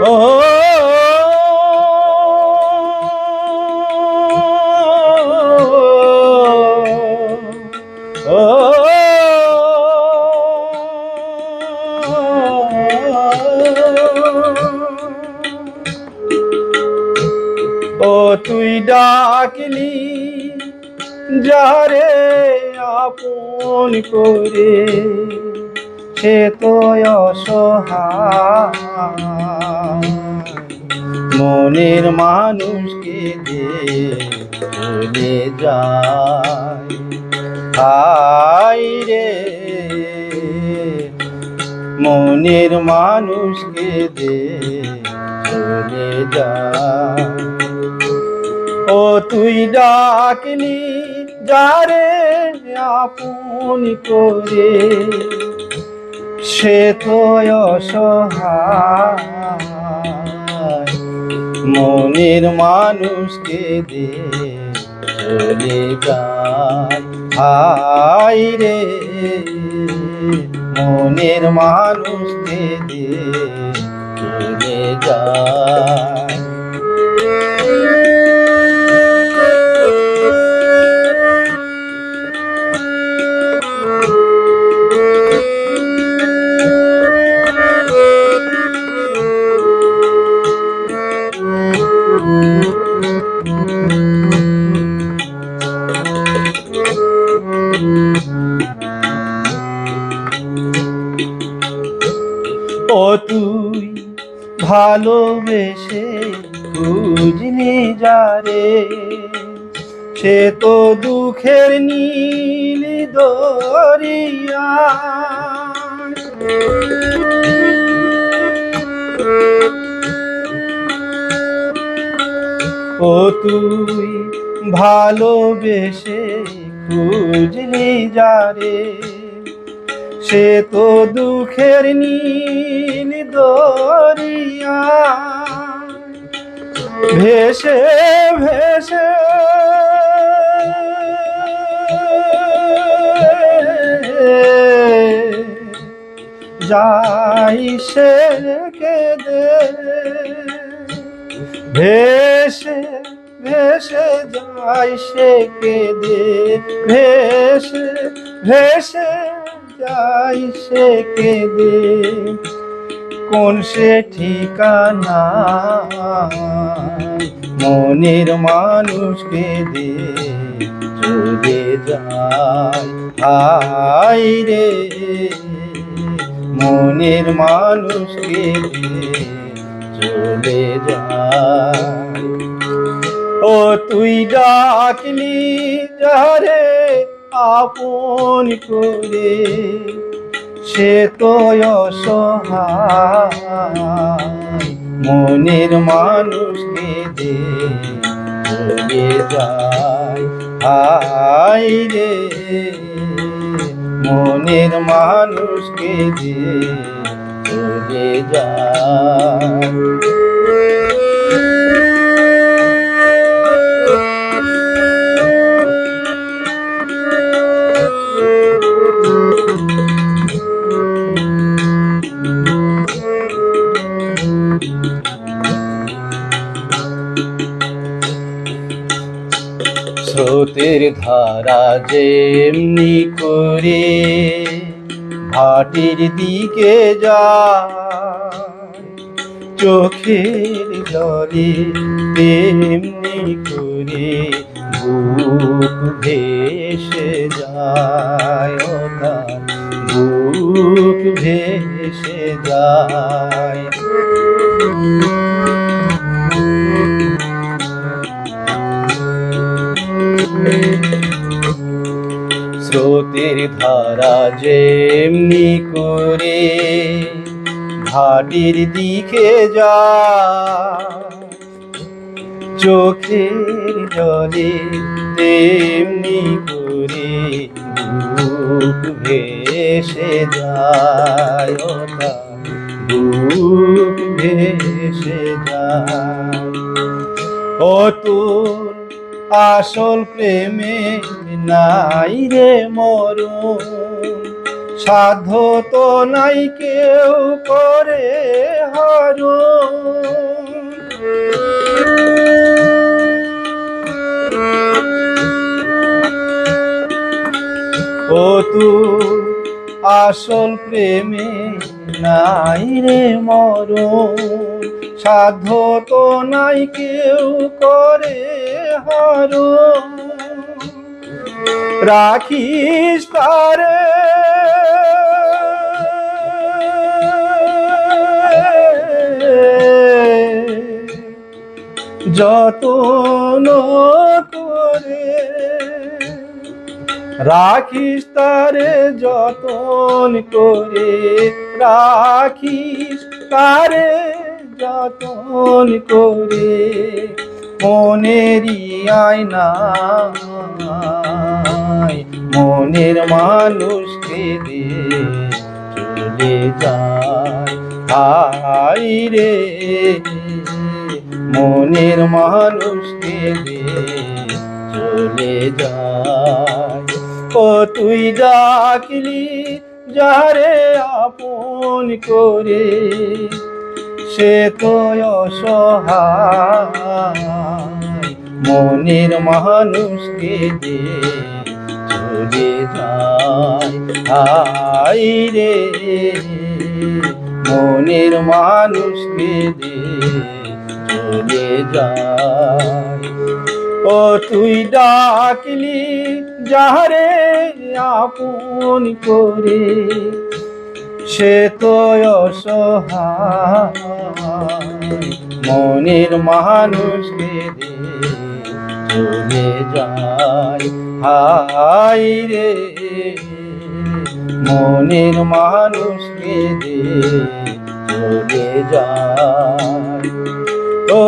ও ও তুই ডাকলি যারে আপন করে, সে তো অসহায় মনের মানুষকে দিয়ে চলে যায়। হায় রে মনের মানুষকে দিয়ে চলে যায়। ও তুই ডাকলি যারে আপন করে, সে তো অসহায় মনের মানুষকে দিয়ে চলে যায়। হায় রে মনের মানুষকে দিয়ে চলে যায়। ও তুই ভালোবেসে খুঁজলি যারে, সে তো দুঃখের নীল দরিয়া। ও তুই ভালোবেসে খুঁজলি যারে, সে তো দুঃখের নীল দরিয়া। ভেসে ভেসে যাই সে কেঁদে, ভেসে ভেসে যাই সে কেঁদে, ভেসে ভেসে যাই সে কেঁদে। কোন সে ঠিকানা মনের মানুষকে দিয়ে চলে যায়। হায় রে মনের মানুষকে দিয়ে চলে যায়। ও তুই ডাকলি যারে আপন করে, সে তো অসহায় মনের মানুষকে দিয়ে চলে যায়। হায় রে মনের মানুষকে দিয়ে চলে যায়। স্রোতের ধারা যেমনি করে ভাটির দিকে যায়, চোখের জলে তেমনি করে বুক ভেসে যায়। ও তার বুক ভেসে যায়। স্রোতের ধারা যেমনি করে ভাটির দিকে যায়, চোখের জলে তেমনি করে বুক ভেসে যায়। ও তার বুক ভেসে যায়। ও তোর আসল প্রেমে নাই রে মরণ, সাধ্য তো নাই কেউ করে আসল প্রেমে নাই রে মরণ, সাধ্য তো নাই কেউ করে হরণ। রাখিস তারে যতন করে, রাখিস তারে যতন করে, রাখিস তারে যতন করে। মনেরই আয়নায় মনের মানুষকে দিয়ে চলে যায়, হায় রে মনের মানুষকে দিয়ে চলে যায়। ও তুই ডাকলি যারে আপন করে, সে তো অসহায় মনের মানুষকে দিয়ে চলে যায়, হায় রে মনের মানুষকে দিয়ে চলে যায়। ও তুই ডাকলি যারে আপন করে, সে তো অসহায় মনের মানুষকে দিয়ে চলে যায়, হায় রে মনের মানুষকে দিয়ে চলে যায়। ও